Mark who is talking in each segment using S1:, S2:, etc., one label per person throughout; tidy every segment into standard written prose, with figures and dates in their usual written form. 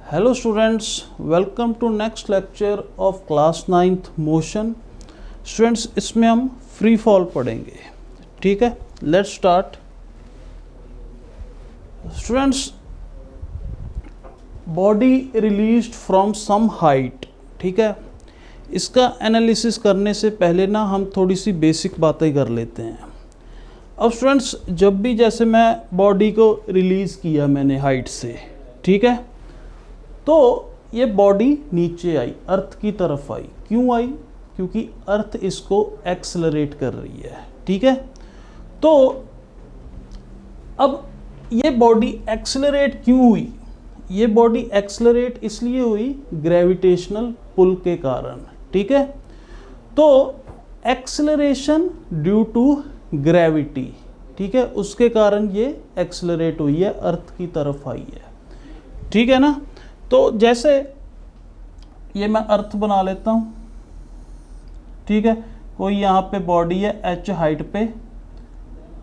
S1: Hello students, welcome to next lecture of class 9th motion. Students, इसमें हम free fall पढ़ेंगे। ठीक है, let's start. Students, body released from some height. ठीक है, इसका एनालिसिस करने से पहले ना हम थोड़ी सी बेसिक बातें कर लेते हैं। अब स्टूडेंट्स, जब भी जैसे मैं बॉडी को रिलीज़ किया मैंने हाइट से, ठीक है, तो ये बॉडी नीचे आई, अर्थ की तरफ आई। क्यों आई? क्योंकि अर्थ इसको एक्सेलरेट कर रही है। ठीक है, तो अब ये बॉडी एक्सेलरेट क्यों हुई? ये बॉडी एक्सेलरेट इसलिए हुई ग्रेविटेशनल पुल के कारण। ठीक है, तो एक्सेलरेशन ड्यू टू ग्रेविटी, ठीक है, उसके कारण ये एक्सेलरेट हुई है, अर्थ की तरफ आई है। ठीक है ना, तो जैसे ये मैं अर्थ बना लेता हूँ। ठीक है, कोई यहाँ पे बॉडी है h हाइट पे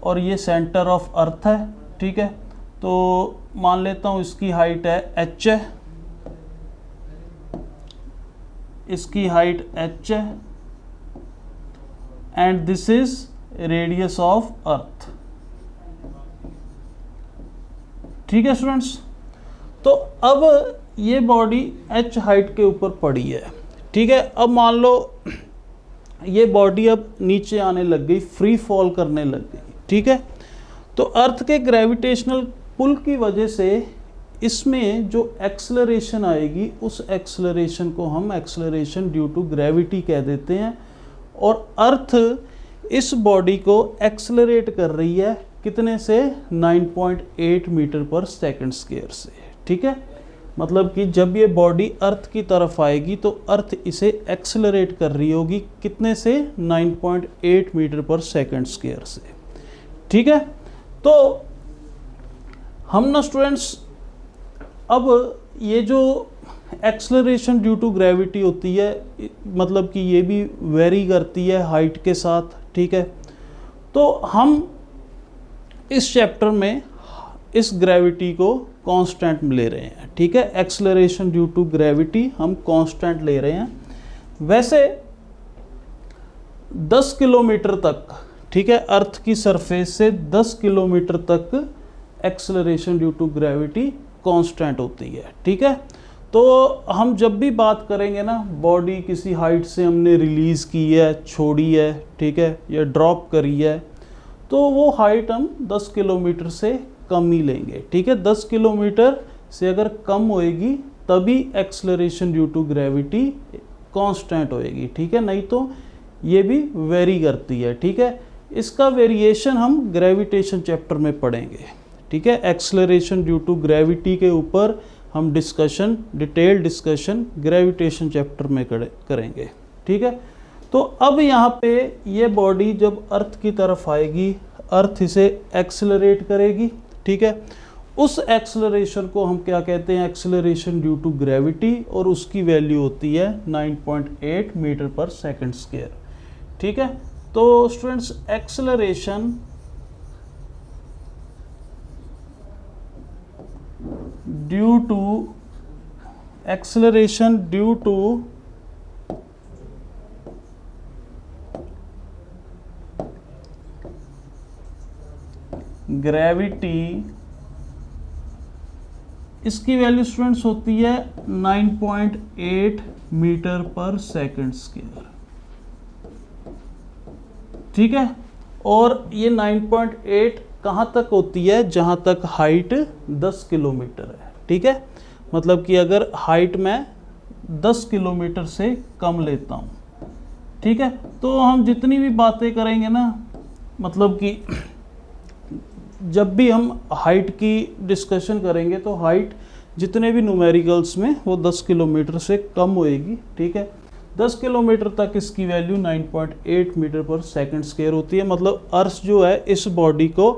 S1: और ये सेंटर ऑफ अर्थ है। ठीक है, तो मान लेता हूँ इसकी हाइट है h है, इसकी हाइट h है and this is radius of earth. ठीक है स्टूडेंट्स, तो अब ये बॉडी h हाइट के ऊपर पड़ी है। ठीक है, अब मान लो ये बॉडी अब नीचे आने लग गई, फ्री फॉल करने लग गई। ठीक है, तो अर्थ के ग्रेविटेशनल पुल की वजह से इसमें जो एक्सेलरेशन आएगी, उस एक्सेलरेशन को हम एक्सेलरेशन ड्यू टू ग्रेविटी कह देते हैं। और अर्थ इस बॉडी को एक्सेलरेट कर रही है कितने से? 9.8 मीटर पर सेकंड स्क्वायर से। ठीक है, मतलब कि जब ये बॉडी अर्थ की तरफ आएगी तो अर्थ इसे एक्सेलरेट कर रही होगी कितने से? 9.8 मीटर पर सेकंड स्क्वायर से। ठीक है, तो हम ना स्टूडेंट्स, अब ये जो एक्सेलरेशन ड्यू टू ग्रेविटी होती है, मतलब कि ये भी वेरी करती है हाइट के साथ। ठीक है, तो हम इस चैप्टर में इस ग्रेविटी को कांस्टेंट ले रहे हैं। ठीक है, एक्सेलरेशन ड्यू टू ग्रेविटी हम कांस्टेंट ले रहे हैं। वैसे 10 किलोमीटर तक, ठीक है, अर्थ की सरफेस से 10 किलोमीटर तक acceleration due to gravity constant होती है। ठीक है, तो हम जब भी बात करेंगे ना, बॉडी किसी हाइट से हमने रिलीज़ की है, छोड़ी है, ठीक है, या ड्रॉप करी है, तो वो हाइट हम 10 किलोमीटर से कम ही लेंगे। ठीक है, 10 किलोमीटर से अगर कम होएगी तभी acceleration due to gravity constant होएगी। ठीक है, नहीं तो ये भी वेरी करती है। ठीक है, इसका वेरिएशन हम ग्रेविटेशन चैप्टर में पढ़ेंगे। ठीक है, एक्सेलरेशन ड्यू टू ग्रेविटी के ऊपर हम discussion, detail discussion gravitation chapter में करेंगे। ठीक है, तो अब यहाँ पे ये बॉडी जब अर्थ की तरफ आएगी, अर्थ इसे एक्सेलरेट करेगी। ठीक है, उस एक्सेलरेशन को हम क्या कहते हैं? एक्सेलरेशन ड्यू टू ग्रेविटी, और उसकी वैल्यू होती है 9.8 मीटर पर सेकंड स्क्वायर। ठीक है, तो students, acceleration due to gravity, इसकी वैल्यू स्टूडेंट्स होती है 9.8 मीटर पर सेकंड स्क्वायर। ठीक है, और ये 9.8 कहाँ तक होती है? जहाँ तक हाइट 10 किलोमीटर है। ठीक है, मतलब कि अगर हाइट मैं 10 किलोमीटर से कम लेता हूँ, ठीक है, तो हम जितनी भी बातें करेंगे ना, मतलब कि जब भी हम हाइट की डिस्कशन करेंगे तो हाइट जितने भी न्यूमेरिकल्स में वो 10 किलोमीटर से कम होएगी। ठीक है, 10 किलोमीटर तक इसकी वैल्यू 9.8 मीटर पर सेकंड स्क्वायर होती है। मतलब अर्थ जो है इस बॉडी को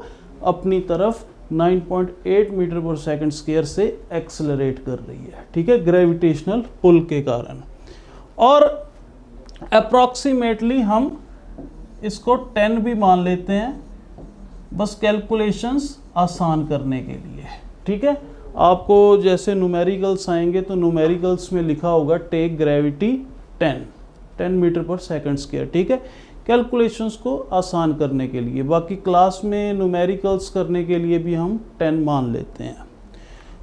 S1: अपनी तरफ 9.8 मीटर पर सेकंड स्क्वायर से एक्सेलरेट कर रही है। ठीक है, ग्रेविटेशनल पुल के कारण। और अप्रॉक्सीमेटली हम इसको 10 भी मान लेते हैं, बस कैलकुलेशंस आसान करने के लिए। ठीक है, आपको जैसे न्यूमेरिकल्स आएंगे तो न्यूमेरिकल्स में लिखा होगा टेक ग्रेविटी 10 मीटर पर सेकंड स्क्वायर, ठीक है, कैलकुलेशंस को आसान करने के लिए। बाकी क्लास में न्यूमेरिकल्स करने के लिए भी हम 10 मान लेते हैं।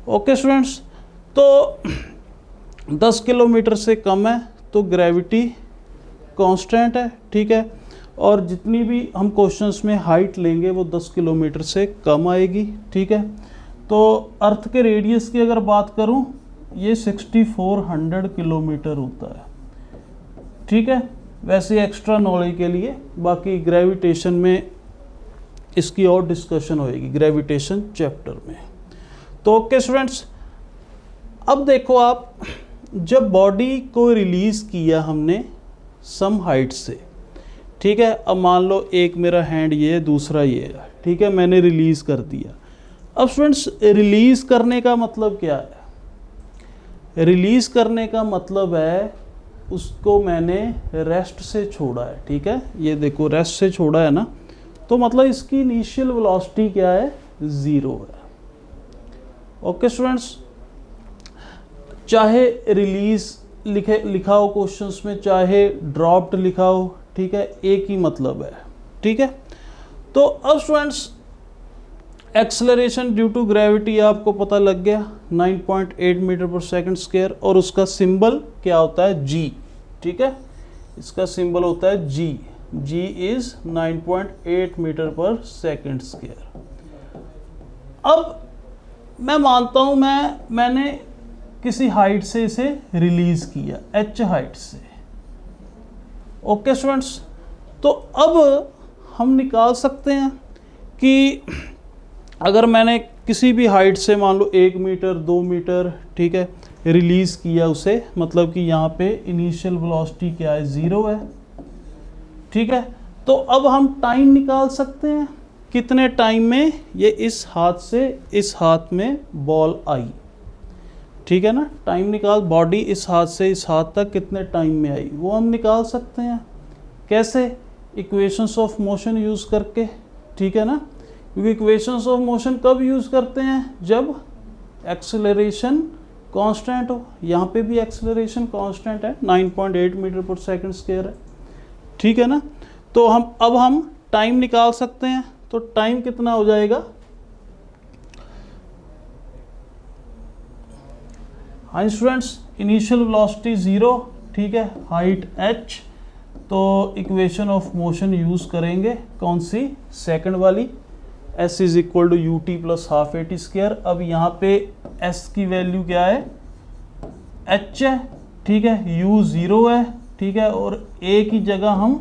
S1: ओके स्टूडेंट्स, तो 10 किलोमीटर से कम है तो ग्रेविटी कांस्टेंट है, ठीक है, और जितनी भी हम क्वेश्चंस में हाइट लेंगे वो 10 किलोमीटर से कम आएगी, ठीक है। तो अर्थ के रेडियस की अगर बात करूं, ये 6400 किलोमीटर होता है, ठीक है। वैसे एक्स्ट्रा नॉलेज के लिए बाकी ग्रेविटेशन में इसकी और डिस्कशन होएगी ग्रेविटेशन चैप्टर में। तो ओके स्टूडेंट्स, अब देखो आप, जब बॉडी को रिलीज़ किया हमने सम हाइट से, ठीक है, अब मान लो एक मेरा हैंड ये है, दूसरा ये है, ठीक है, मैंने रिलीज़ कर दिया। अब स्टूडेंट्स, रिलीज़ करने का मतलब क्या है? रिलीज़ करने का मतलब है उसको मैंने रेस्ट से छोड़ा है, ठीक है, ये देखो रेस्ट से छोड़ा है ना, तो मतलब इसकी इनिशियल वेलोसिटी क्या है? 0 है। ओके स्टूडेंट्स, चाहे रिलीज़ लिखा हो क्वेश्चंस में, चाहे ड्रॉप्ड लिखा हो, ठीक है, एक ही मतलब है, ठीक है। तो अब students, acceleration due to gravity आपको पता लग गया 9.8 मीटर पर सेकंड स्क्वायर, और उसका सिंबल क्या होता है? जी, ठीक है, इसका सिंबल होता है जी। जी इज 9.8 मीटर पर सेकंड स्क्वायर। अब मैं मानता हूं मैंने किसी हाइट से इसे रिलीज किया, h हाइट से। ओके स्टूडेंट्स, तो अब हम निकाल सकते हैं कि अगर मैंने किसी भी हाइट से मान लो 1 मीटर 2 मीटर, ठीक है, रिलीज़ किया उसे, मतलब कि यहाँ पे इनिशियल वेलोसिटी क्या है? 0 है, ठीक है। तो अब हम टाइम निकाल सकते हैं, कितने टाइम में ये इस हाथ से इस हाथ में बॉल आई, ठीक है ना। टाइम निकाल, बॉडी इस हाथ से इस हाथ तक कितने टाइम में आई, वो हम निकाल सकते हैं। कैसे? इक्वेशंस ऑफ मोशन यूज़ करके, ठीक है ना, क्योंकि इक्वेशंस ऑफ मोशन कब यूज़ करते हैं? जब एक्सेलरेशन कांस्टेंट हो। यहाँ पे भी एक्सेलरेशन कांस्टेंट है, 9.8 मीटर पर सेकंड स्क्वायर है, ठीक है ना। तो हम टाइम निकाल सकते हैं। तो टाइम कितना हो जाएगा? हाँ स्टूडेंट्स, इनिशियल वेलोसिटी 0, ठीक है, हाइट h, तो इक्वेशन ऑफ मोशन यूज़ करेंगे, कौन सी? सेकंड वाली, s is equal to u t plus half a t square. अब यहाँ पे s की वैल्यू क्या है? h है, ठीक है, u 0 है, ठीक है, और a की जगह हम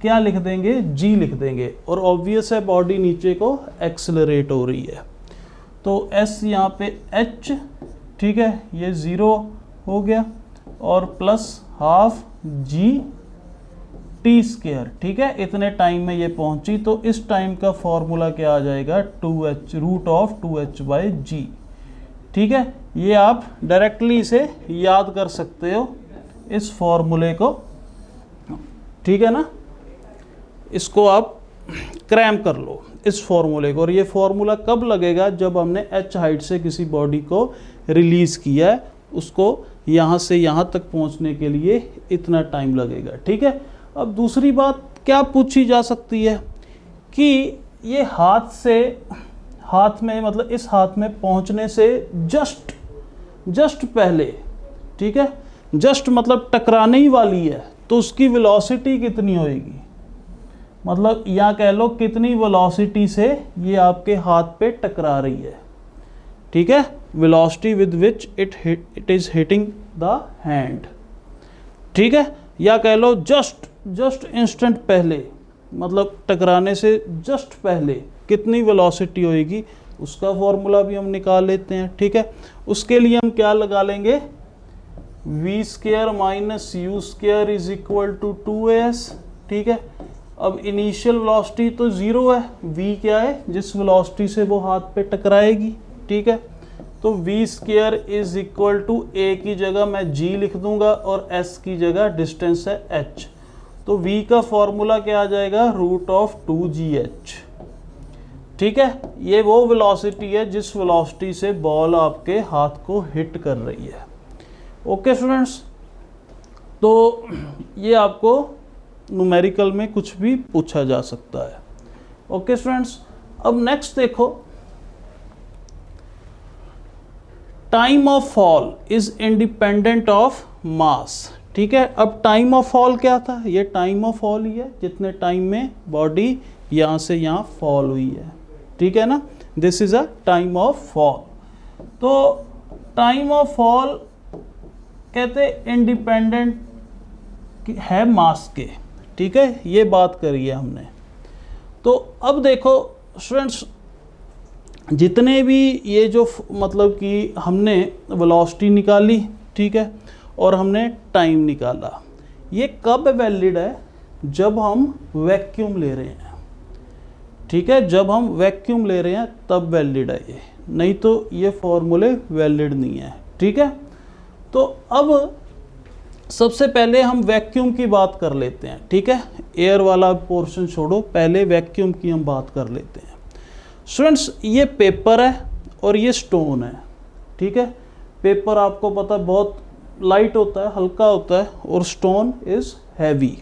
S1: क्या लिख देंगे? g लिख देंगे, और ऑब्वियस है बॉडी नीचे को एक्सेलरेट हो रही है, तो s यहाँ पे h, ठीक है, ये 0 हो गया, और plus half g T square, ठीक है, इतने टाइम में ये पहुंची। तो इस टाइम का फॉर्मूला क्या आ जाएगा? 2h root of 2h by जी, ठीक है। ये आप डायरेक्टली इसे याद कर सकते हो, इस फॉर्मूले को, ठीक है ना, इसको आप क्रैम कर लो इस फॉर्मूले को। और ये फॉर्मूला कब लगेगा? जब हमने h हाइट से किसी बॉडी को रिलीज़ किया है, उसको यहाँ से यहाँ तक पहुँचने के लिए इतना टाइम लगेगा, ठीक है। अब दूसरी बात क्या पूछी जा सकती है कि ये हाथ में मतलब इस हाथ में पहुंचने से जस्ट पहले, ठीक है, जस्ट मतलब टकराने ही वाली है, तो उसकी वेलोसिटी कितनी होएगी? मतलब या कह लो कितनी वेलोसिटी से ये आपके हाथ पे टकरा रही है, ठीक है, velocity with which it is hitting the hand, ठीक है। या कह लो जस्ट इंस्टेंट पहले, मतलब टकराने से जस्ट पहले कितनी वेलोसिटी होएगी, उसका फॉर्मूला भी हम निकाल लेते हैं, ठीक है। उसके लिए हम क्या लगा लेंगे? v square minus u square is equal to 2as, ठीक है। अब इनिशियल वेलोसिटी तो 0 है, v क्या है? जिस वेलोसिटी से वो हाथ पे टकराएगी, ठीक है। तो v square is equal to a की जगह मैं g लिख दूंगा, और s की जगह डिस्टेंस है h, तो v का फॉर्मूला क्या आ जाएगा? रूट ऑफ 2gh, ठीक है, ये वो वेलोसिटी है जिस वेलोसिटी से बॉल आपके हाथ को हिट कर रही है। ओके स्टूडेंट्स, तो ये आपको न्यूमेरिकल में कुछ भी पूछा जा सकता है। ओके स्टूडेंट्स, अब नेक्स्ट देखो, time of fall is independent of mass. ठीक है, अब टाइम ऑफ फॉल क्या था, ये टाइम ऑफ फॉल ही है जितने टाइम में बॉडी यहाँ से यहाँ फॉल हुई है। ठीक है ना, this is a time of fall. तो टाइम ऑफ फॉल कहते इंडिपेंडेंट है मास के। ठीक है, ये बात करी है हमने। तो अब देखो स्टूडेंट्स, जितने भी ये जो मतलब कि हमने वेलोसिटी निकाली, ठीक है, और हमने टाइम निकाला, ये कब वैलिड है, जब हम वैक्यूम ले रहे हैं। ठीक है, जब हम वैक्यूम ले रहे हैं तब वैलिड है ये, नहीं तो ये फॉर्मूले वैलिड नहीं है। ठीक है, तो अब सबसे पहले हम वैक्यूम की बात कर लेते हैं। ठीक है, एयर वाला पोर्शन छोड़ो, पहले वैक्यूम की हम बात कर लेते हैं। स्टूडेंट्स, ये पेपर है और ये स्टोन है। ठीक है, पेपर आपको पता है बहुत लाइट होता है, हल्का होता है, और स्टोन इज़ हैवी।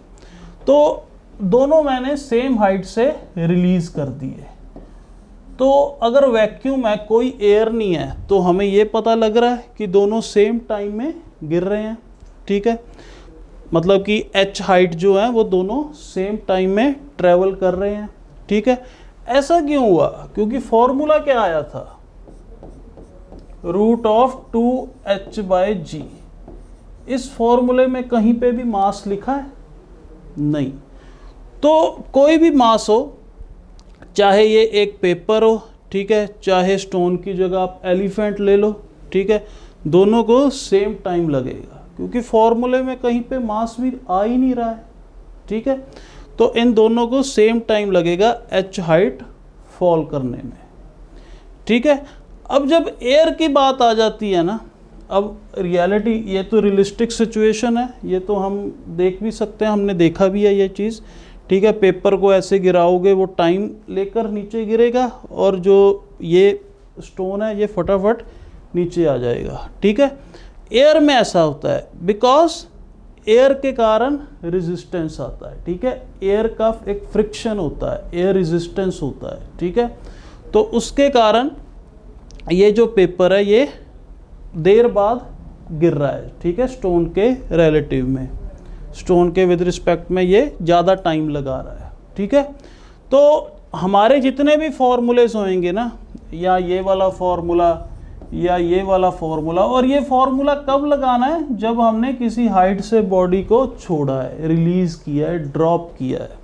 S1: तो दोनों मैंने सेम हाइट से रिलीज़ कर दिए। तो अगर वैक्यूम है, कोई एयर नहीं है, तो हमें ये पता लग रहा है कि दोनों सेम टाइम में गिर रहे हैं। ठीक है, मतलब कि एच हाइट जो है वो दोनों सेम टाइम में ट्रेवल कर रहे हैं। ठीक है, ऐसा क्यों हुआ, क्योंकि फॉर्मूला क्या आया था, √2h/g। इस फॉर्मूले में कहीं पे भी मास लिखा है नहीं। तो कोई भी मास हो, चाहे ये एक पेपर हो, ठीक है, चाहे स्टोन की जगह आप एलिफेंट ले लो, ठीक है, दोनों को सेम टाइम लगेगा, क्योंकि फॉर्मूले में कहीं पे मास भी आ ही नहीं रहा है। ठीक है, तो इन दोनों को सेम टाइम लगेगा एच हाइट फॉल करने में। ठीक है, अब जब एयर की बात आ जाती है ना, अब रियलिटी, ये तो रियलिस्टिक सिचुएशन है, ये तो हम देख भी सकते हैं, हमने देखा भी है ये चीज़। ठीक है, पेपर को ऐसे गिराओगे वो टाइम लेकर नीचे गिरेगा, और जो ये स्टोन है ये फटाफट नीचे आ जाएगा। ठीक है, एयर में ऐसा होता है, बिकॉज एयर के कारण रेजिस्टेंस आता है। ठीक है, एयर का एक फ्रिक्शन होता है, एयर रेजिस्टेंस होता है। ठीक है, तो उसके कारण ये जो पेपर है ये देर बाद गिर रहा है। ठीक है, स्टोन के रिलेटिव में, स्टोन के विद रिस्पेक्ट में ये ज़्यादा टाइम लगा रहा है। ठीक है, तो हमारे जितने भी फॉर्मूलेज होंगे ना, या ये वाला फॉर्मूला या ये वाला फॉर्मूला, और ये फॉर्मूला कब लगाना है, जब हमने किसी हाइट से बॉडी को छोड़ा है, रिलीज़ किया है, ड्रॉप किया है।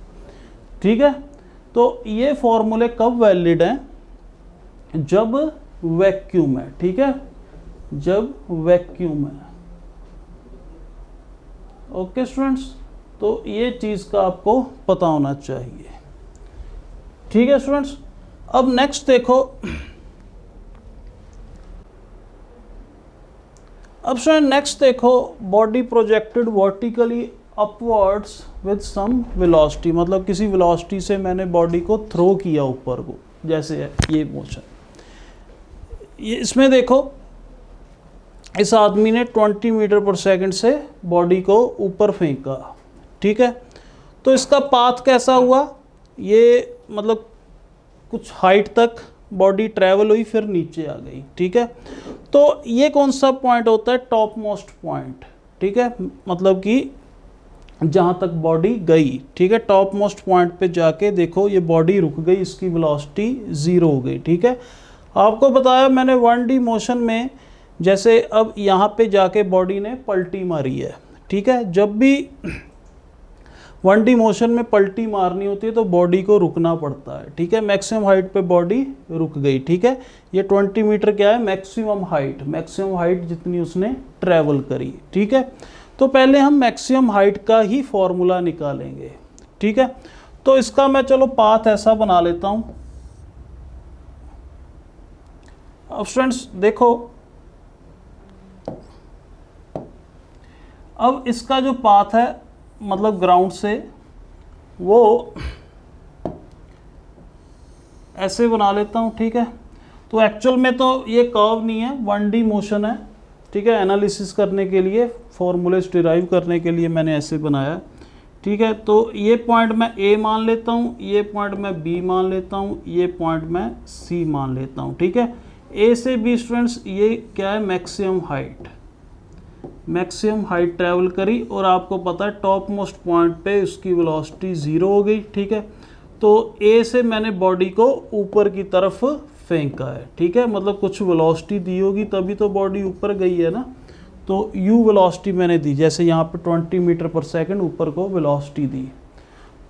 S1: ठीक है, तो ये फॉर्मूले कब वैलिड हैं, जब वैक्यूम है। ठीक है, जब वैक्यूम है। ओके स्टूडेंट्स, तो ये चीज़ का आपको पता होना चाहिए। ठीक है स्टूडेंट्स, अब नेक्स्ट देखो, अब स्टूडेंट नेक्स्ट देखो, body projected vertically upwards with some velocity, मतलब किसी वेलोसिटी से मैंने बॉडी को थ्रो किया ऊपर को, जैसे है ये मोशन। ये इसमें देखो, इस आदमी ने 20 मीटर पर सेकंड से बॉडी को ऊपर फेंका। ठीक है, तो इसका पाथ कैसा हुआ, ये मतलब कुछ हाइट तक बॉडी ट्रैवल हुई, फिर नीचे आ गई। ठीक है, तो ये कौन सा पॉइंट होता है, टॉप मोस्ट पॉइंट। ठीक है, मतलब कि जहाँ तक बॉडी गई। ठीक है, टॉप मोस्ट पॉइंट पे जाके देखो ये बॉडी रुक गई, इसकी वेलोसिटी 0 हो गई। ठीक है, आपको बताया मैंने 1D मोशन में, जैसे अब यहाँ पे जाके बॉडी ने पलटी मारी है। ठीक है, जब भी 1D मोशन में पलटी मारनी होती है तो बॉडी को रुकना पड़ता है। ठीक है, मैक्सिमम हाइट पे बॉडी रुक गई। ठीक है, ये 20 मीटर क्या है, मैक्सिमम हाइट जितनी उसने ट्रैवल करी। ठीक है, तो पहले हम मैक्सिमम हाइट का ही फॉर्मूला निकालेंगे। ठीक है, तो इसका मैं चलो पाथ ऐसा बना लेता हूँ। अब स्टूडेंट्स देखो, अब इसका जो पाथ है, मतलब ग्राउंड से वो ऐसे बना लेता हूँ, ठीक है। तो एक्चुअल में तो ये कर्व नहीं है, 1D मोशन है, ठीक है। एनालिसिस करने के लिए, फॉर्मूलेस डिराइव करने के लिए मैंने ऐसे बनाया, ठीक है। तो ये पॉइंट मैं A मान लेता हूँ, ये पॉइंट मैं B मान लेता हूँ, ये पॉइंट मैं C मान लेता हूँ, ठीक है। A से B स्टूडेंट्स ये क्या है, maximum height, maximum height travel करी, और आपको पता है टॉप मोस्ट पॉइंट पे उसकी वेलोसिटी 0 हो गई, ठीक है। तो A से मैंने बॉडी को ऊपर की तरफ फेंका है, ठीक है। मतलब कुछ वेलोसिटी दी होगी तभी तो बॉडी ऊपर गई है ना। तो u वेलोसिटी मैंने दी, जैसे यहाँ पे 20 मीटर पर सेकंड ऊपर को वेलोसिटी दी।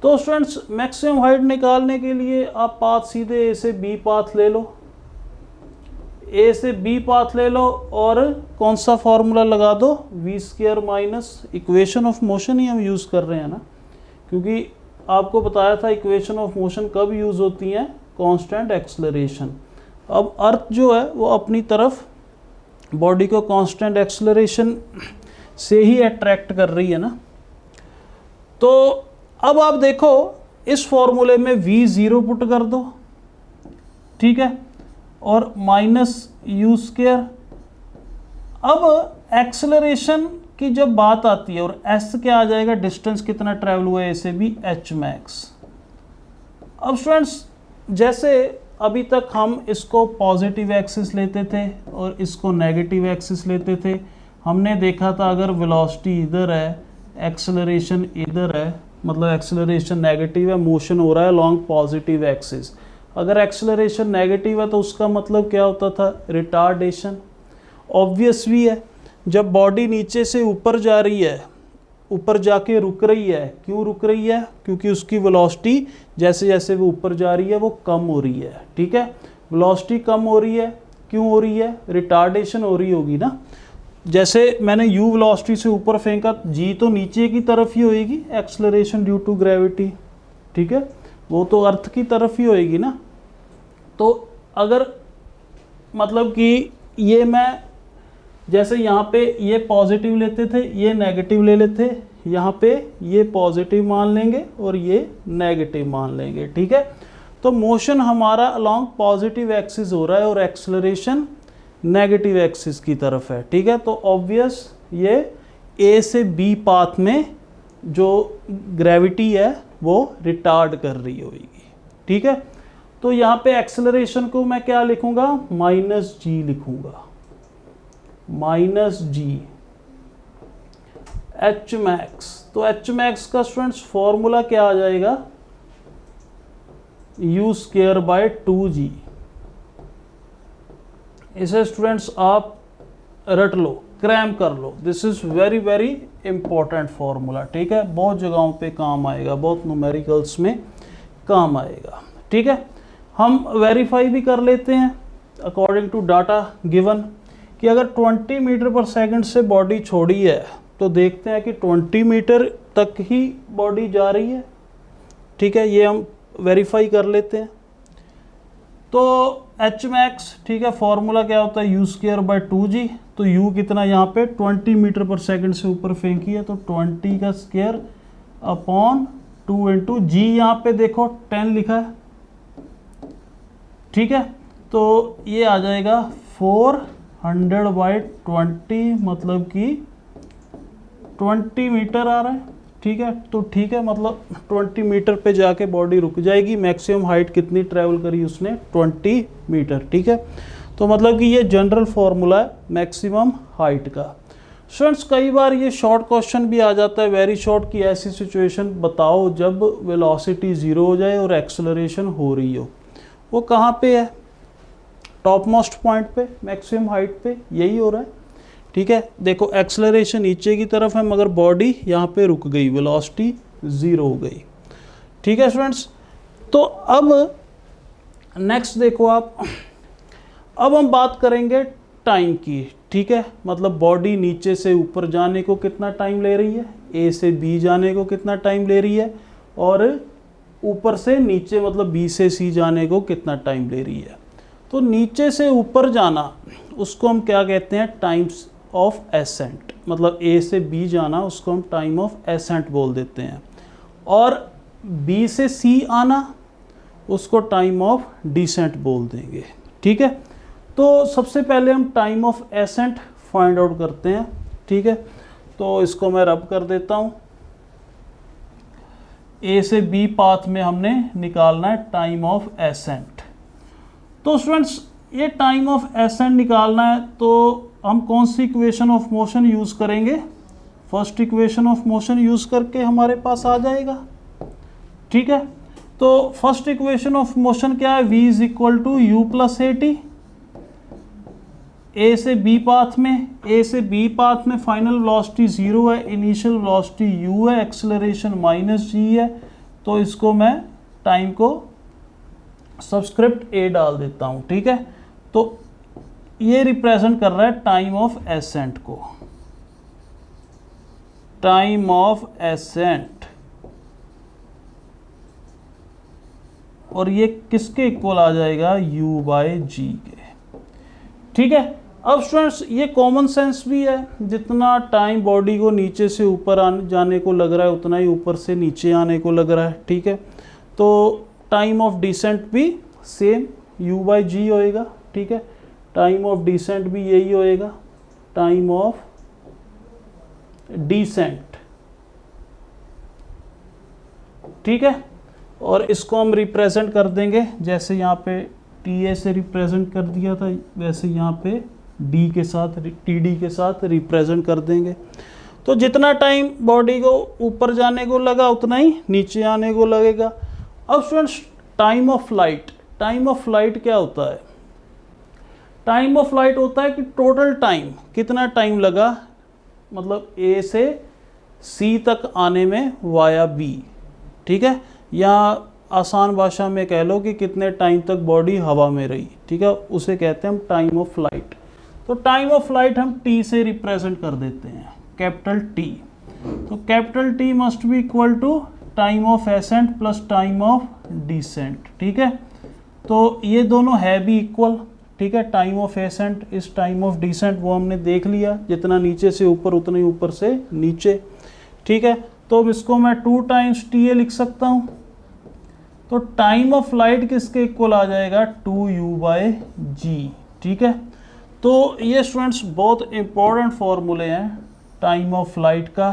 S1: तो स्टूडेंट्स मैक्सिमम हाइट निकालने के लिए आप पाथ सीधे A से B पाथ ले लो, A से B पाथ ले लो, और कौन सा फॉर्मूला लगा दो, v² minus equation of motion ही हम यूज़ कर रहे हैं ना, क्योंकि आपको बताया था इक्वेशन ऑफ मोशन कब यूज़ होती हैं, कांस्टेंट एक्सेलरेशन। अब अर्थ जो है वो अपनी तरफ बॉडी को कांस्टेंट एक्सेलरेशन से ही अट्रैक्ट कर रही है ना। तो अब आप देखो इस फॉर्मूले में v0 पुट कर दो, ठीक है, और माइनस u²। अब एक्सेलरेशन की जब बात आती है, और s क्या आ जाएगा, डिस्टेंस कितना ट्रैवल हुआ है A से B, h मैक्स। अब स्टूडेंट्स जैसे अभी तक हम इसको पॉजिटिव एक्सिस लेते थे और इसको नेगेटिव एक्सिस लेते थे, हमने देखा था अगर वेलोसिटी इधर है, एक्सेलरेशन इधर है, मतलब एक्सेलरेशन नेगेटिव है, मोशन हो रहा है लॉन्ग पॉजिटिव एक्सिस। अगर एक्सेलरेशन नेगेटिव है तो उसका मतलब क्या होता था, रिटार्डेशन। ऑब्वियस भी है, जब बॉडी नीचे से ऊपर जा रही है, ऊपर जाके रुक रही है, क्यों रुक रही है, क्योंकि उसकी वेलोसिटी जैसे जैसे वो ऊपर जा रही है वो कम हो रही है, ठीक है। वेलोसिटी कम हो रही है, क्यों हो रही है, रिटार्डेशन हो रही होगी ना। जैसे मैंने u वेलोसिटी से ऊपर फेंका, g तो नीचे की तरफ ही होएगी, एक्सेलरेशन ड्यू टू ग्रेविटी, ठीक है, वो तो अर्थ की तरफ ही होएगी ना। तो अगर मतलब कि ये मैं जैसे यहाँ पे ये पॉजिटिव लेते थे, ये नेगेटिव ले लेते, यहाँ पे ये पॉजिटिव मान लेंगे और ये नेगेटिव मान लेंगे, ठीक है। तो मोशन हमारा अलोंग पॉजिटिव एक्सिस हो रहा है और एक्सेलरेशन नेगेटिव एक्सिस की तरफ है, ठीक है। तो ऑब्वियस ये A से B पाथ में जो ग्रेविटी है वो रिटार्ड कर रही होगी, ठीक है। तो यहाँ पे एक्सेलरेशन को मैं क्या लिखूंगा, -g लिखूंगा, -g h मैक्स। तो h मैक्स का स्टूडेंट्स फॉर्मूला क्या आ जाएगा, u²/2g। इसे स्टूडेंट्स आप रट लो, क्रैम कर लो, this is very very important formula, ठीक है। बहुत जगहों पे काम आएगा, बहुत न्यूमेरिकल्स में काम आएगा, ठीक है। हम वेरीफाई भी कर लेते हैं अकॉर्डिंग टू डाटा गिवन कि अगर 20 मीटर पर सेकंड से बॉडी छोड़ी है तो देखते हैं कि 20 मीटर तक ही बॉडी जा रही है, ठीक है। ये हम वेरीफाई कर लेते हैं। तो h मैक्स, ठीक है, फॉर्मूला क्या होता है, u²/2g। तो u कितना यहाँ पे 20 मीटर पर सेकंड से ऊपर फेंकी है, तो 20 का स्क्वायर अपॉन 2 इंटू जी, यहाँ पे देखो 10 लिखा है, ठीक है। तो ये आ जाएगा 400/20, मतलब कि 20 मीटर आ रहा है, ठीक है। तो ठीक है, मतलब 20 मीटर पे जाके बॉडी रुक जाएगी। मैक्सिमम हाइट कितनी ट्रैवल करी उसने, 20 मीटर, ठीक है। तो मतलब कि ये जनरल फॉर्मूला है मैक्सिमम हाइट का। स्टूडेंट्स कई बार ये शॉर्ट क्वेश्चन भी आ जाता है, वेरी शॉर्ट, की ऐसी सिचुएशन बताओ जब वेलोसिटी 0 हो जाए और एक्सेलरेशन हो रही हो। वो कहाँ पे है, टॉप मोस्ट पॉइंट पे, मैक्सिमम हाइट पे, यही हो रहा है, ठीक है। देखो एक्सेलरेशन नीचे की तरफ है मगर बॉडी यहाँ पे रुक गई, वेलोसिटी 0 हो गई, ठीक है स्टूडेंट्स। तो अब नेक्स्ट देखो आप, अब हम बात करेंगे टाइम की, ठीक है। मतलब बॉडी नीचे से ऊपर जाने को कितना टाइम ले रही है, A से B जाने को कितना टाइम ले रही है, और ऊपर से नीचे मतलब B से C जाने को कितना टाइम ले रही है। तो नीचे से ऊपर जाना उसको हम क्या कहते हैं, टाइम्स ऑफ एसेंट। मतलब A से B जाना उसको हम टाइम ऑफ एसेंट बोल देते हैं, और B से C आना उसको टाइम ऑफ डिसेंट बोल देंगे। ठीक है, तो सबसे पहले हम time of accent find out करते हैं। ठीक है, तो इसको मैं रब कर देता हूँ। ए से बी पाथ में हमने निकालना है टाइम ऑफ एसेंट। तो स्टूडेंट्स ये टाइम ऑफ एसेंट निकालना है तो हम कौन सी इक्वेशन ऑफ मोशन यूज़ करेंगे? First equation of motion use करके हमारे पास आ जाएगा। ठीक है, तो फर्स्ट इक्वेशन ऑफ मोशन क्या है? v is equal to U plus A T. A से बी पाथ में फाइनल वेलोसिटी 0 है, इनिशियल वेलोसिटी u है, एक्सेलरेशन माइनस g है। तो इसको मैं टाइम को सब्सक्रिप्ट a डाल देता हूँ। ठीक है, तो ये रिप्रेजेंट कर रहा है टाइम ऑफ एसेंट को। टाइम ऑफ एसेंट, और ये किसके इक्वल आ जाएगा? u बाय जी के। ठीक है, अब स्टूडेंट्स ये कॉमन सेंस भी है, जितना टाइम बॉडी को नीचे से ऊपर जाने को लग रहा है उतना ही ऊपर से नीचे आने को लग रहा है। ठीक है, तो टाइम ऑफ डिसेंट भी सेम u बाई जी होएगा। ठीक है, टाइम ऑफ डिसेंट भी यही होएगा, टाइम ऑफ डिसेंट। ठीक है, और इसको हम रिप्रेजेंट कर देंगे, जैसे यहाँ पे टी ए से रिप्रेजेंट कर दिया था वैसे यहाँ पे डी के साथ, टी डी के साथ रिप्रेजेंट कर देंगे। तो जितना टाइम बॉडी को ऊपर जाने को लगा उतना ही नीचे आने को लगेगा। अब students time of flight, time of flight क्या होता है? टाइम ऑफ फ्लाइट होता है कि टोटल टाइम, कितना टाइम लगा, मतलब ए से सी तक आने में वाया बी। ठीक है, या आसान भाषा में कह लो कि कितने टाइम तक बॉडी हवा में रही। ठीक है, उसे कहते हैं हम टाइम ऑफ फ्लाइट। तो टाइम ऑफ फ्लाइट हम टी से रिप्रेजेंट कर देते हैं, कैपिटल टी। तो capital t must be equal to time of ascent plus time of descent. ठीक है, तो ये दोनों है भी इक्वल। ठीक है, टाइम ऑफ एसेंट इस टाइम ऑफ डिसेंट वो हमने देख लिया, जितना नीचे से ऊपर उतना ही ऊपर से नीचे। ठीक है, तो अब इसको मैं 2 टाइम्स टी ए लिख सकता हूँ। तो टाइम ऑफ फ्लाइट किसके इक्वल आ जाएगा? 2u बाय जी। ठीक है, तो ये स्टूडेंट्स बहुत इंपॉर्टेंट फॉर्मूले हैं टाइम ऑफ फ्लाइट का।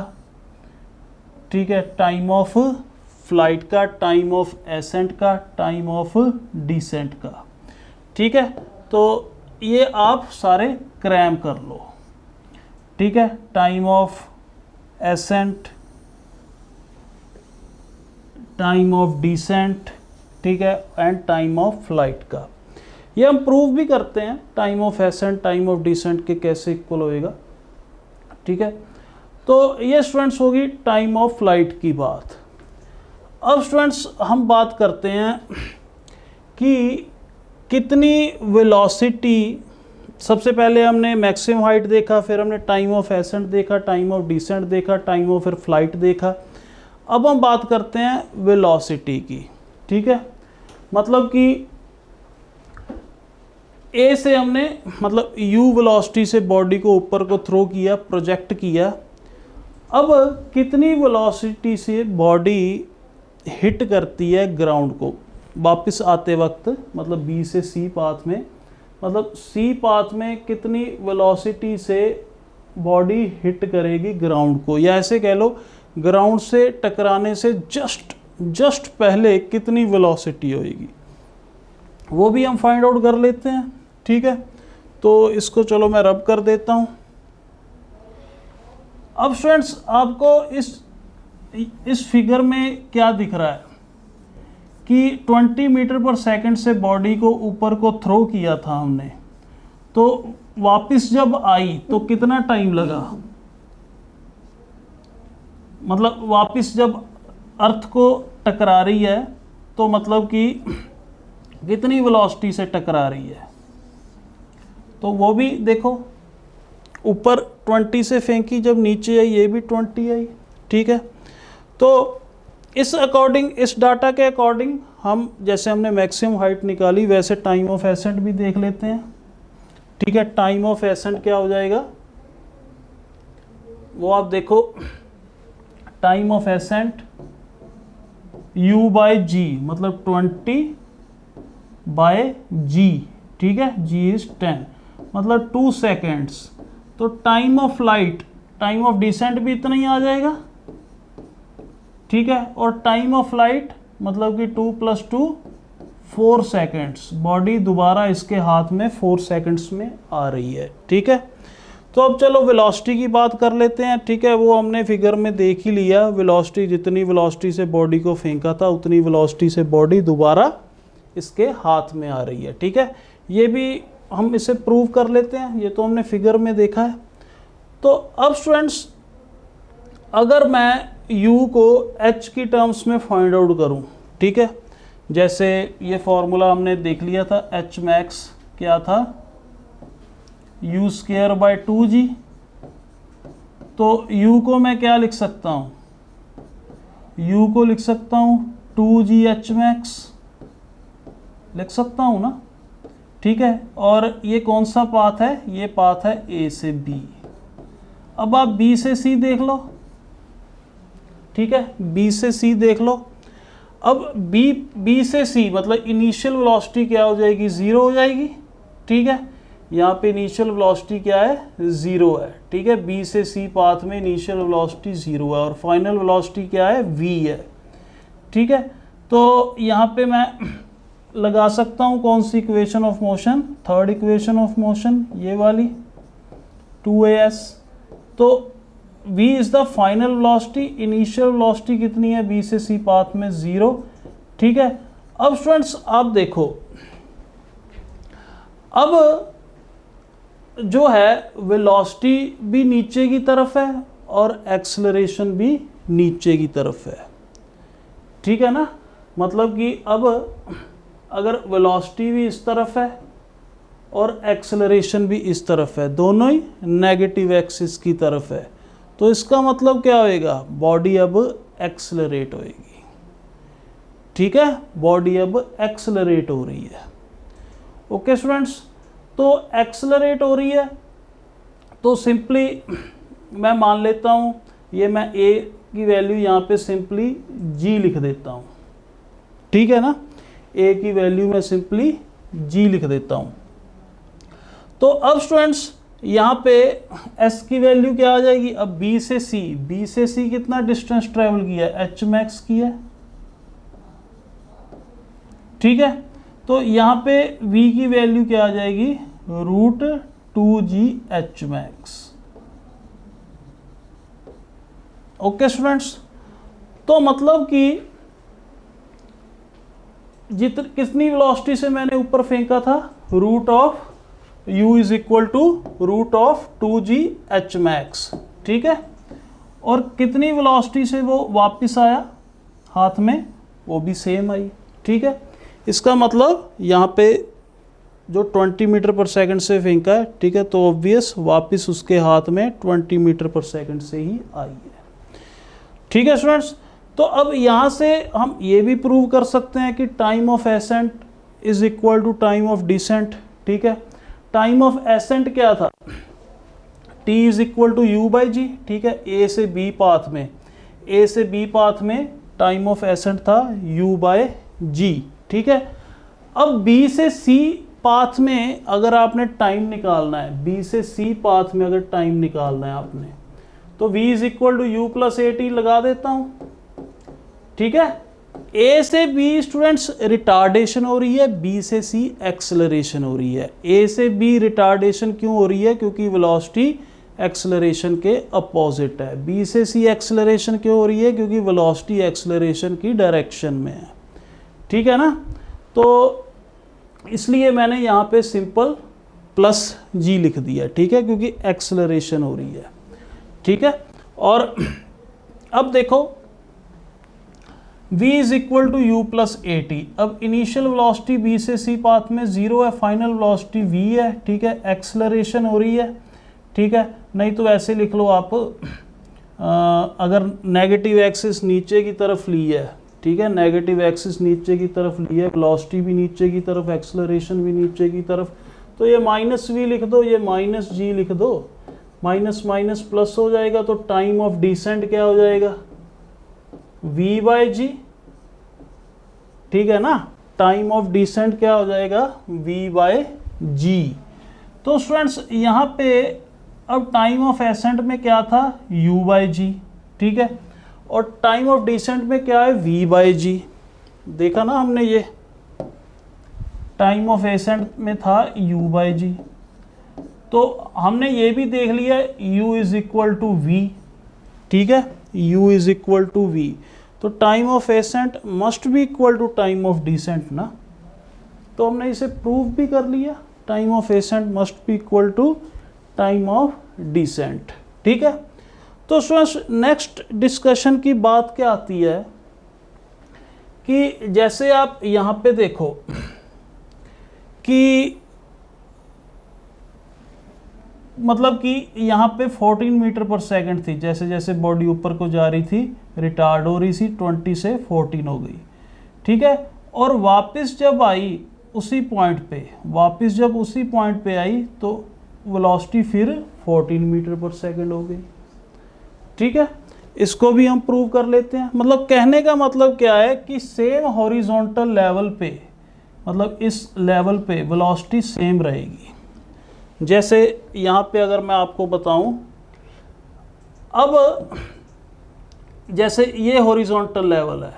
S1: ठीक है, टाइम ऑफ फ्लाइट का, टाइम ऑफ एसेंट का, टाइम ऑफ डिसेंट का। ठीक है, तो ये आप सारे क्रैम कर लो। ठीक है, time of ascent, time of descent, ठीक है, एंड टाइम ऑफ फ्लाइट का। ये हम प्रूव भी करते हैं, time of ascent time of descent के कैसे इक्वल होएगा। ठीक है, तो ये स्टूडेंट्स होगी टाइम ऑफ फ्लाइट की बात। अब स्टूडेंट्स हम बात करते हैं कि कितनी वेलोसिटी, सबसे पहले हमने मैक्सिमम हाइट देखा, फिर हमने टाइम ऑफ एसेंट देखा, टाइम ऑफ डिसेंट देखा, टाइम ऑफ फिर फ्लाइट देखा। अब हम बात करते हैं वेलोसिटी की। ठीक है, मतलब कि ए से हमने मतलब u वेलोसिटी से बॉडी को ऊपर को थ्रो किया, प्रोजेक्ट किया। अब कितनी वेलोसिटी से बॉडी हिट करती है ग्राउंड को वापस आते वक्त, मतलब बी से सी पाथ में, मतलब सी पाथ में कितनी वेलोसिटी से बॉडी हिट करेगी ग्राउंड को, या ऐसे कह लो ग्राउंड से टकराने से जस्ट पहले कितनी वेलोसिटी होगी, वो भी हम फाइंड आउट कर लेते हैं। ठीक है, तो इसको चलो मैं रब कर देता हूँ। अब स्टूडेंट्स आपको इस फिगर में क्या दिख रहा है कि 20 मीटर पर सेकंड से बॉडी को ऊपर को थ्रो किया था हमने, तो वापस जब आई तो कितना टाइम लगा, मतलब वापस जब अर्थ को टकरा रही है तो मतलब कि कितनी वेलोसिटी से टकरा रही है, तो वो भी देखो, ऊपर 20 से फेंकी, जब नीचे आई ये भी 20 आई। ठीक है, तो इस अकॉर्डिंग, इस डाटा के अकॉर्डिंग हम, जैसे हमने मैक्सिमम हाइट निकाली वैसे टाइम ऑफ एसेंट भी देख लेते हैं। ठीक है, टाइम ऑफ एसेंट क्या हो जाएगा वो आप देखो, time of ascent u by G मतलब 20 बाय जी, ठीक है, जी इज 10, मतलब 2 सेकेंड्स। तो time of flight, time of descent भी इतना ही आ जाएगा, ठीक है, और टाइम ऑफ फ्लाइट मतलब कि 2 + 2 4 सेकेंड्स। बॉडी दोबारा इसके हाथ में 4 सेकेंड्स में आ रही है, ठीक है। तो अब चलो वेलोसिटी की बात कर लेते हैं, ठीक है। वो हमने फिगर में देख ही लिया, वेलोसिटी, जितनी वेलोसिटी से बॉडी को फेंका था उतनी वेलोसिटी से बॉडी दोबारा इसके हाथ में आ रही है, ठीक है। ये भी हम इसे प्रूव कर लेते हैं, ये तो हमने फिगर में देखा है। तो अब स्टूडेंट्स, अगर मैं u को h की टर्म्स में फाइंड आउट करूं, ठीक है, जैसे ये फॉर्मूला हमने देख लिया था, h मैक्स क्या था, u² / 2g। तो u को मैं क्या लिख सकता हूँ, u को लिख सकता हूँ 2g h मैक्स, लिख सकता हूँ ना, ठीक है। और ये कौन सा पाथ है, ये पाथ है a से b। अब आप b से c देख लो, ठीक है, b से c देख लो। अब b से c मतलब इनिशियल वेलोसिटी क्या हो जाएगी, 0 हो जाएगी, ठीक है। यहाँ पे इनिशियल वेलोसिटी क्या है, 0 है, ठीक है। b से c पाथ में इनिशियल वेलोसिटी 0 है और फाइनल वेलोसिटी क्या है, v है, ठीक है। तो यहाँ पे मैं लगा सकता हूँ कौन सी equation of motion, third equation of motion, ये वाली 2as। तो v is the final velocity, initial velocity कितनी है b से c पाथ में, 0, ठीक है। अब स्टूडेंट्स आप देखो, अब जो है वेलोसिटी भी नीचे की तरफ है और एक्सेलरेशन भी नीचे की तरफ है, ठीक है ना। मतलब कि अब अगर वेलोसिटी भी इस तरफ है और एक्सेलरेशन भी इस तरफ है, दोनों ही नेगेटिव एक्सिस की तरफ है, तो इसका मतलब क्या होएगा, बॉडी अब एक्सेलरेट होएगी, ठीक है, बॉडी अब एक्सेलरेट हो रही है। ओके स्टूडेंट्स, तो एक्सेलरेट हो रही है तो सिंपली मैं मान लेता हूँ, ये मैं a की वैल्यू यहाँ पे सिंपली g लिख देता हूँ, ठीक है ना, a की वैल्यू मैं सिंपली g लिख देता हूँ। तो अब स्टूडेंट्स यहाँ पे s की वैल्यू क्या आ जाएगी, अब b से c कितना डिस्टेंस ट्रेवल किया है, h मैक्स की है, ठीक है। तो यहाँ पे v की वैल्यू क्या आ जाएगी, √2g h max. Okay students, तो मतलब कि कितनी वेलोसिटी से मैंने ऊपर फेंका था, u = √2g h मैक्स, ठीक है। और कितनी वेलोसिटी से वो वापस आया हाथ में, वो भी सेम आई, ठीक है। इसका मतलब यहाँ पे जो 20 मीटर/सेकंड से फेंका है, ठीक है, तो ऑब्वियस वापस उसके हाथ में 20 मीटर/सेकंड से ही आई है, ठीक है स्टूडेंट्स। तो अब यहाँ से हम ये भी प्रूव कर सकते हैं कि time of ascent is equal to time of descent, ठीक है। टाइम ऑफ एसेंट क्या था, t is equal to u/g, ठीक है। a से b पाथ में टाइम ऑफ एसेंट था u/g, ठीक है। अब b से c पाथ में अगर आपने टाइम निकालना है, b से c पाथ में अगर टाइम निकालना है आपने, तो v is equal to u + at लगा देता हूँ, ठीक है। a से b स्टूडेंट्स रिटार्डेशन हो रही है, b से c एक्सेलरेशन हो रही है। a से b रिटार्डेशन क्यों हो रही है, क्योंकि वेलोसिटी एक्सेलरेशन के अपोजिट है। b से c एक्सेलरेशन क्यों हो रही है, क्योंकि वेलोसिटी एक्सेलरेशन की डायरेक्शन में है, ठीक है ना। तो इसलिए मैंने यहाँ पे सिंपल +g लिख दिया, ठीक है, क्योंकि एक्सेलरेशन हो रही है, ठीक है। और अब देखो v is equal to u + at। अब इनिशियल वेलोसिटी b से c पाथ में 0 है, फाइनल वेलोसिटी v है, ठीक है, एक्सेलरेशन हो रही है, ठीक है। नहीं तो ऐसे लिख लो आप, अगर नेगेटिव एक्सिस नीचे की तरफ ली है, ठीक है, नेगेटिव एक्सिस नीचे की तरफ ली है, वेलोसिटी भी नीचे की तरफ, एक्सेलरेशन भी नीचे की तरफ, तो ये -v लिख दो, ये -g लिख दो, माइनस माइनस प्लस हो जाएगा, तो टाइम ऑफ डिसेंट क्या हो जाएगा, v/g, ठीक है ना। टाइम ऑफ डिसेंट क्या हो जाएगा, v/g। तो स्टूडेंट्स यहाँ पे अब टाइम ऑफ एसेंट में क्या था, u/g, ठीक है, और टाइम ऑफ डिसेंट में क्या है, v/g। देखा ना हमने, ये टाइम ऑफ एसेंट में था u/g। तो हमने ये भी देख लिया u is equal to v, ठीक है, u is equal to v। तो time of ascent must be equal to time of descent ना, तो हमने इसे प्रूव भी कर लिया, time of ascent must be equal to time of descent, ठीक है। तो स्टूडेंट्स नेक्स्ट डिस्कशन की बात क्या आती है कि जैसे आप यहाँ पे देखो कि मतलब कि यहाँ पे 14 मीटर पर सेकंड थी, जैसे जैसे बॉडी ऊपर को जा रही थी रिटार्ड हो रही थी, 20 से 14 हो गई, ठीक है। और वापस जब आई उसी पॉइंट पे, वापस जब उसी पॉइंट पे आई तो वेलोसिटी फिर 14 मीटर पर सेकंड हो गई, ठीक है। इसको भी हम प्रूव कर लेते हैं। मतलब कहने का मतलब क्या है कि सेम हॉरिजॉन्टल लेवल पे, मतलब इस लेवल पे वेलोसिटी सेम रहेगी। जैसे यहाँ पे अगर मैं आपको बताऊं, अब जैसे ये हॉरिजॉन्टल लेवल है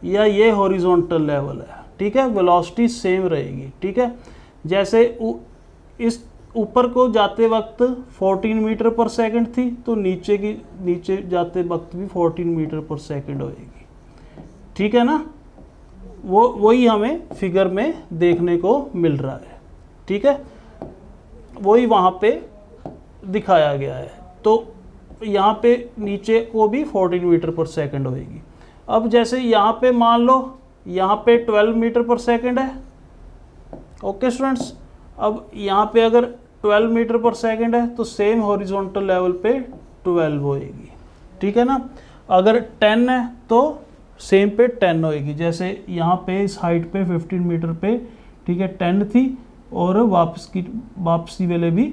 S1: या ये हॉरिजॉन्टल लेवल है, ठीक है, वेलोसिटी सेम रहेगी, ठीक है। जैसे इस ऊपर को जाते वक्त 14 मीटर पर सेकंड थी, तो नीचे जाते वक्त भी 14 मीटर पर सेकंड होएगी, ठीक है ना। वही हमें फिगर में देखने को मिल रहा है, ठीक है, वही वहाँ पे दिखाया गया है। तो यहाँ पे नीचे को भी 14 मीटर पर सेकंड होएगी। अब जैसे यहाँ पे मान लो यहाँ पे 12 मीटर पर सेकंड है, ओके स्टूडेंट्स। अब यहाँ पे अगर 12 मीटर पर सेकंड है तो सेम हॉरिजॉन्टल लेवल पे 12 होएगी, ठीक है ना। अगर 10 है तो सेम पे 10 होएगी, जैसे यहाँ पे इस हाइट पे 15 मीटर पे, ठीक है, 10 थी और वापसी वाले भी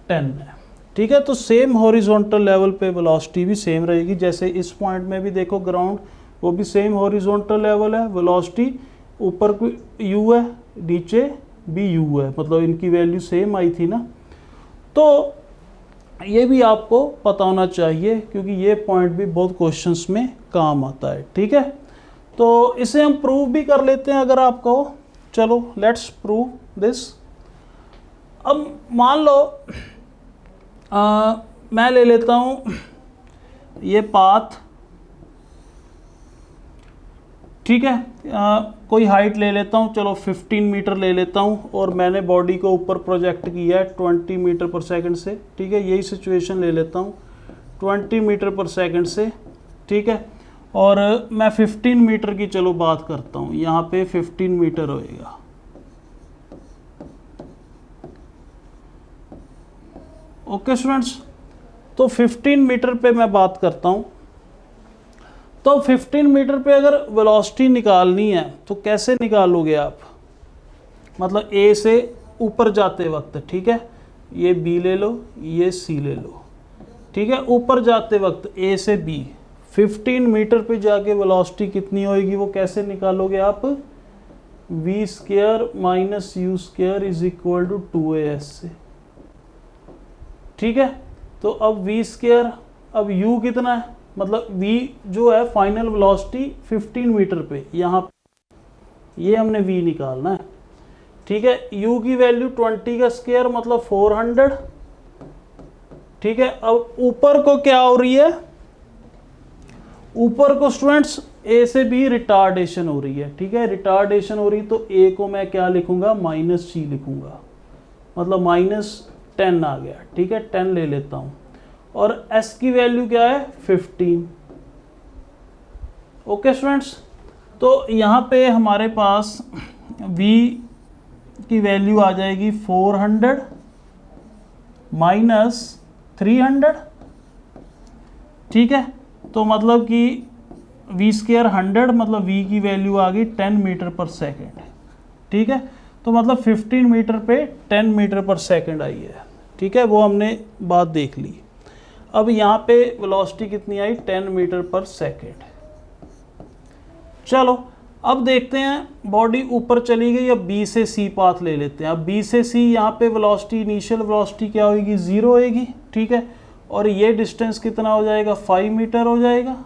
S1: 10 है, ठीक है। तो सेम हॉरिजॉन्टल लेवल पे वेलोसिटी भी सेम रहेगी। जैसे इस पॉइंट में भी देखो ग्राउंड, वो भी सेम हॉरिजॉन्टल लेवल है, वेलोसिटी ऊपर को u है, नीचे भी u है, मतलब इनकी वैल्यू सेम आई थी ना। तो ये भी आपको पता होना चाहिए क्योंकि ये पॉइंट भी बहुत क्वेश्चंस में काम आता है, ठीक है। तो इसे हम प्रूव भी कर लेते हैं अगर आप कहो। चलो लेट्स प्रूव दिस। अब मान लो मैं ले लेता हूँ ये पाथ, ठीक है, कोई हाइट ले लेता हूँ, चलो 15 मीटर ले लेता हूँ, और मैंने बॉडी को ऊपर प्रोजेक्ट किया है 20 मीटर पर सेकंड से, ठीक है। यही सिचुएशन ले लेता हूँ 20 मीटर पर सेकंड से, ठीक है। और मैं 15 मीटर की चलो बात करता हूँ, यहाँ पे 15 मीटर होएगा, ओके स्टूडेंट्स। तो 15 मीटर पे मैं बात करता हूँ। तो 15 मीटर पे अगर वेलोसिटी निकालनी है तो कैसे निकालोगे आप, मतलब ए से ऊपर जाते वक्त, ठीक है, ये बी ले लो, ये सी ले लो, ठीक है। ऊपर जाते वक्त ए से बी 15 मीटर पे जाके वेलोसिटी कितनी होएगी वो कैसे निकालोगे आप, v square minus u square is equal to 2as से, ठीक है। तो अब v स्क्वायर, अब u कितना है, मतलब v जो है फाइनल वेलोसिटी 15 मीटर पे, यहाँ ये हमने v निकालना है, ठीक है। u की वैल्यू 20 का स्क्वायर मतलब 400, ठीक है। अब ऊपर को क्या हो रही है, ऊपर को स्टूडेंट्स a से b रिटार्डेशन हो रही है, ठीक है, रिटार्डेशन हो रही, तो a को मैं क्या लिखूंगा, -c लिखूंगा, मतलब -10 आ गया, ठीक है, 10 ले लेता हूं। और s की वैल्यू क्या है 15, ओके स्टूडेंट्स। तो यहाँ पे हमारे पास v की वैल्यू आ जाएगी 400 माइनस 300, ठीक है। तो मतलब कि v स्क्वायर 100, मतलब v की वैल्यू आ गई 10 मीटर पर सेकेंड, ठीक है। तो मतलब 15 मीटर पे 10 मीटर पर सेकेंड आई है, ठीक है, वो हमने बात देख ली। अब यहाँ पे वेलोसिटी कितनी आई, 10 मीटर पर सेकेंड। चलो अब देखते हैं बॉडी ऊपर चली गई, अब बी से सी पाथ ले लेते हैं। अब बी से सी यहाँ पे वेलोसिटी, इनिशियल वेलोसिटी क्या होगी, 0 होएगी, ठीक है। और ये डिस्टेंस कितना हो जाएगा, 5 मीटर हो जाएगा।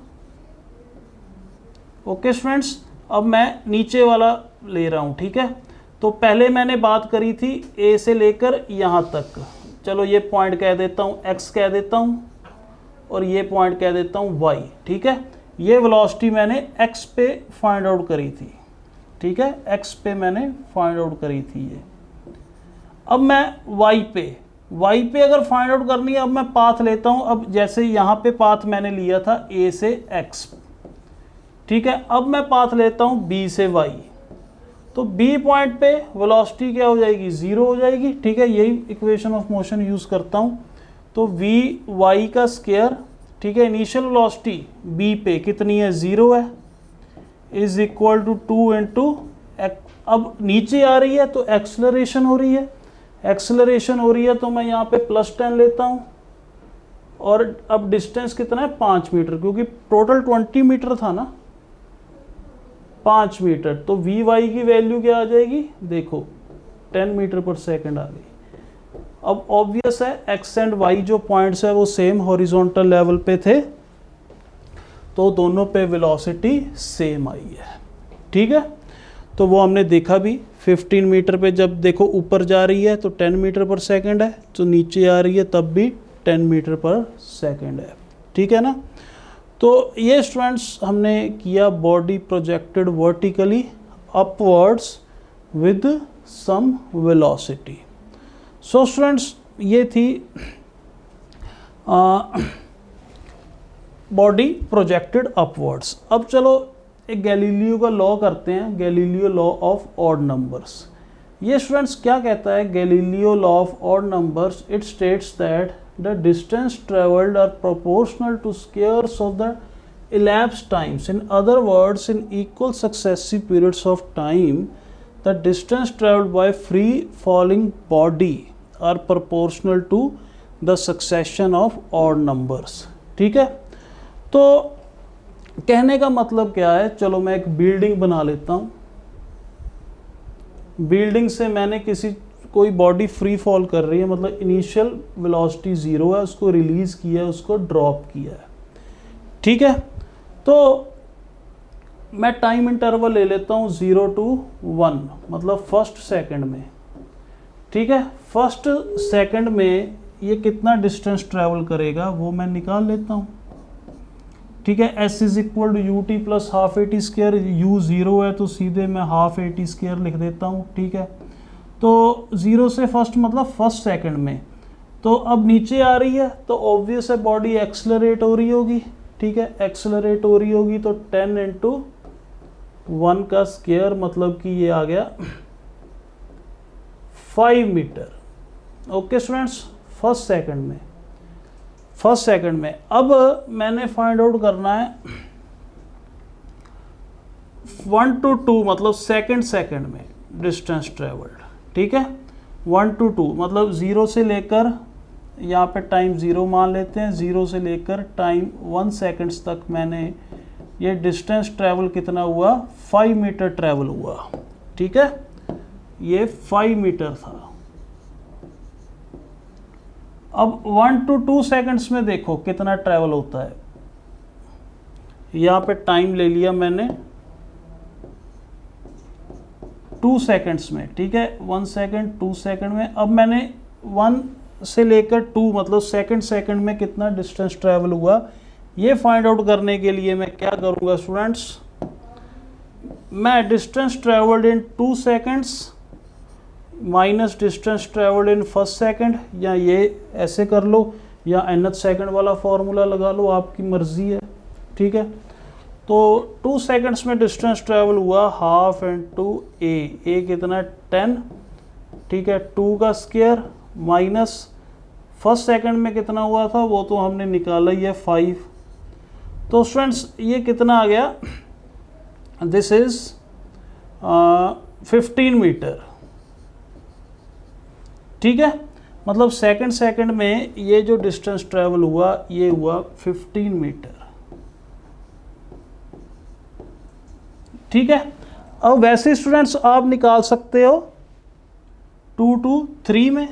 S1: ओके स्टूडेंट्स, अब मैं नीचे वाला ले रहा हूँ, ठीक है। तो पहले मैंने बात करी थी ए से लेकर यहाँ तक, चलो ये पॉइंट कह देता हूँ x कह देता हूँ, और ये पॉइंट कह देता हूँ y, ठीक है। ये वेलोसिटी मैंने x पे फाइंड आउट करी थी, ठीक है, x पे मैंने फाइंड आउट करी थी ये। अब मैं y पे अगर फाइंड आउट करनी है, अब मैं पाथ लेता हूँ। अब जैसे यहाँ पे पाथ मैंने लिया था a से x, ठीक है। अब मैं पाथ लेता हूँ b से y, तो b पॉइंट पे वेलोसिटी क्या हो जाएगी, 0 हो जाएगी, ठीक है। यही इक्वेशन ऑफ मोशन यूज़ करता हूँ। तो vy का स्क्वायर, ठीक है, इनिशियल वेलोसिटी b पे कितनी है, 0 है, इज इक्वल टू 2 इंटू, अब नीचे आ रही है तो एक्सेलरेशन हो रही है, तो मैं यहाँ पे +10 लेता हूँ। और अब डिस्टेंस कितना है, 5 मीटर, क्योंकि टोटल 20 मीटर था ना, 5 मीटर। तो vy की वैल्यू क्या आ जाएगी, देखो 10 मीटर पर सेकंड आ गई। अब ऑब्वियस है x एंड y जो पॉइंट्स है वो सेम हॉरिजॉन्टल लेवल पे थे, तो दोनों पे वेलोसिटी सेम आई है, ठीक है। तो वो हमने देखा भी, 15 मीटर पे जब देखो ऊपर जा रही है तो 10 मीटर पर सेकंड है, तो नीचे आ रही है तब भी 10 मीटर पर सेकंड है, ठीक है ना। तो ये स्टूडेंट्स हमने किया body projected vertically upwards with some velocity. So students ये थी बॉडी प्रोजेक्टेड अपवर्ड्स। अब चलो एक गैलीलियो का लॉ करते हैं, Galileo law of odd numbers. ये स्टूडेंट्स क्या कहता है Galileo law of odd numbers, it states that the distance travelled are proportional to squares of the elapsed times. In other words, in equal successive periods of time, the distance traveled by free falling body are proportional to the succession of odd numbers, ठीक है। तो कहने का मतलब क्या है, चलो मैं एक बिल्डिंग बना लेता हूँ। बिल्डिंग से मैंने कोई बॉडी फ्री फॉल कर रही है, मतलब इनिशियल वेलोसिटी 0 है, उसको रिलीज किया है, उसको ड्रॉप किया है, ठीक है। तो मैं टाइम इंटरवल ले लेता हूँ 0 to 1, मतलब फर्स्ट सेकंड में, ठीक है। फर्स्ट सेकंड में ये कितना डिस्टेंस ट्रैवल करेगा वो मैं निकाल लेता हूँ, ठीक है। s is equal to u t plus half a t square, u 0 है तो सीधे मैं हाफ ए टी स्क्र लिख देता हूँ, ठीक है। तो 0 से फर्स्ट मतलब फर्स्ट सेकंड में, तो अब नीचे आ रही है तो ऑब्वियस है बॉडी एक्सलरेट हो रही होगी, ठीक है। एक्सलरेट हो रही होगी तो 10 इंटू 1 का स्क्वायर, मतलब कि ये आ गया 5 मीटर। ओके स्टूडेंट्स, फर्स्ट सेकंड में अब मैंने फाइंड आउट करना है 1 to 2, मतलब सेकंड में डिस्टेंस ट्रेवल्ड, ठीक है। 1 to 2 मतलब 0 से लेकर, यहाँ पे टाइम 0 मान लेते हैं, 0 से लेकर टाइम 1 सेकंड्स तक मैंने ये डिस्टेंस ट्रैवल कितना हुआ, 5 मीटर ट्रैवल हुआ, ठीक है। ये 5 मीटर था। अब 1 to 2 सेकंड्स में देखो कितना ट्रैवल होता है। यहाँ पे टाइम ले लिया मैंने 2 सेकंड्स में, ठीक है। 1 सेकंड, 2 सेकंड में। अब मैंने 1 से लेकर 2 मतलब सेकंड में कितना डिस्टेंस ट्रैवल हुआ, ये फाइंड आउट करने के लिए मैं क्या करूँगा स्टूडेंट्स, मैं distance travelled in 2 seconds minus distance travelled in first second, या ये ऐसे कर लो या nth सेकंड वाला फॉर्मूला लगा लो, आपकी मर्जी है, ठीक है। तो 2 सेकंड्स में डिस्टेंस ट्रैवल हुआ हाफ इंटू ए कितना 10, ठीक है। 2 का स्क्वायर माइनस फर्स्ट सेकंड में कितना हुआ था वो तो हमने निकाला ही है 5। तो स्टूडेंट्स ये कितना आ गया, दिस इज 15 मीटर, ठीक है। मतलब सेकंड में ये जो डिस्टेंस ट्रैवल हुआ ये हुआ 15 मीटर, ठीक है। अब वैसे स्टूडेंट्स आप निकाल सकते हो 2 to 3 में,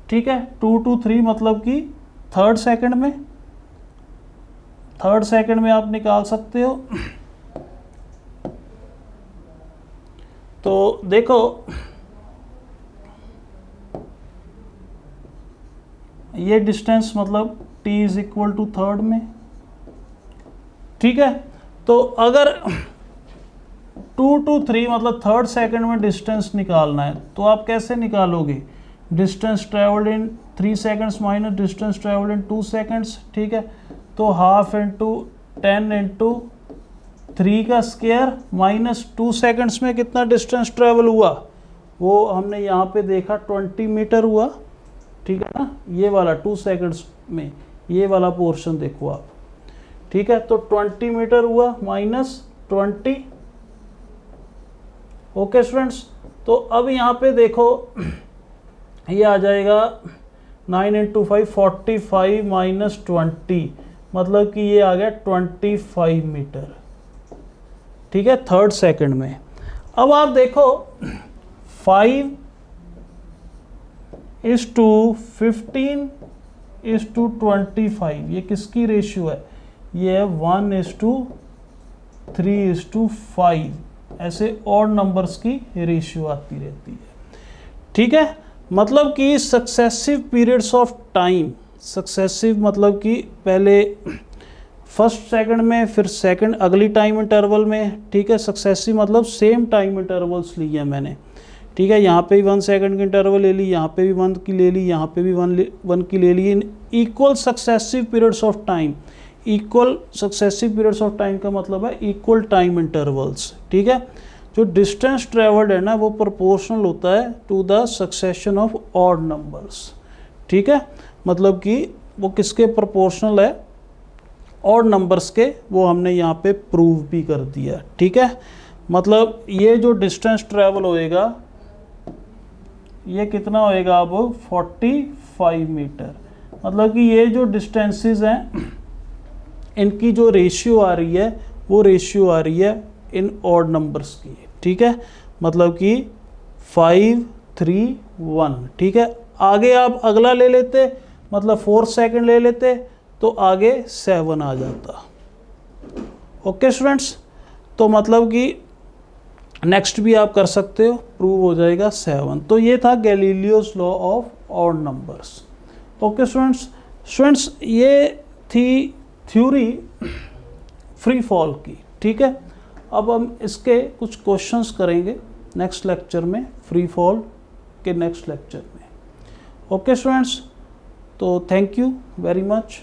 S1: ठीक है। 2 to 3 मतलब कि थर्ड सेकंड में आप निकाल सकते हो। तो देखो ये डिस्टेंस मतलब t is equal to third में, ठीक है। तो अगर 2 to 3 मतलब थर्ड सेकंड में डिस्टेंस निकालना है तो आप कैसे निकालोगे? Distance travelled in 3 seconds minus distance travelled in 2 seconds, ठीक है। तो हाफ इंटू 10 इंटू 3 का स्क्वायर माइनस 2 सेकंड्स में कितना डिस्टेंस ट्रेवल हुआ वो हमने यहाँ पे देखा 20 मीटर हुआ, ठीक है ना। ये वाला 2 सेकंड्स में ये वाला पोर्शन देखो आप, ठीक है। तो 20 मीटर हुआ माइनस 20, ओके स्टूडेंट्स। तो अब यहाँ पे देखो ये आ जाएगा 9 इंटू 5 45 माइनस 20 मतलब कि ये आ गया 25 मीटर, ठीक है, थर्ड सेकंड में। अब आप देखो 5 इज टू 15 इज टू 25, ये किसकी रेशियो है? ये है 1 इज टू 3 इज टू 5, ऐसे ऑड नंबर्स की रेशियो आती रहती है, ठीक है। मतलब कि successive periods of time, successive मतलब कि पहले फर्स्ट सेकंड में फिर सेकंड अगली टाइम इंटरवल में, ठीक है। सक्सेसिव मतलब सेम टाइम इंटरवल्स लिए हैं मैंने, ठीक है। यहाँ पे भी 1 सेकंड की इंटरवल ले ली, यहाँ पे भी 1 की ले ली, यहाँ पे भी 1 की ले ली, in equal successive periods of time. Equal successive periods of time का मतलब है इक्वल टाइम इंटरवल्स, ठीक है। जो डिस्टेंस ट्रेवल्ड है ना वो प्रोपोर्शनल होता है to the succession of odd numbers, ठीक है। मतलब कि वो किसके प्रोपोर्शनल है? ऑड नंबर्स के। वो हमने यहाँ पे प्रूव भी कर दिया, ठीक है। मतलब ये जो डिस्टेंस ट्रेवल होएगा ये कितना होएगा अब 45 मीटर। मतलब कि ये जो डिस्टेंसेस हैं इनकी जो रेशियो आ रही है वो रेशियो आ रही है इन ऑड नंबर्स की, ठीक है। मतलब कि 5 3 1, ठीक है। आगे आप अगला ले लेते मतलब 4 सेकंड ले लेते तो आगे 7 आ जाता, ओके स्टूडेंट्स। तो मतलब कि नेक्स्ट भी आप कर सकते हो, प्रूव हो जाएगा 7। तो ये था Galileo's law of odd numbers, okay students. ये थी थ्योरी फ्री फॉल की, ठीक है। अब हम इसके कुछ क्वेश्चंस करेंगे नेक्स्ट लेक्चर में, फ्री फॉल के नेक्स्ट लेक्चर में, ओके स्टूडेंट्स। तो थैंक यू वेरी मच।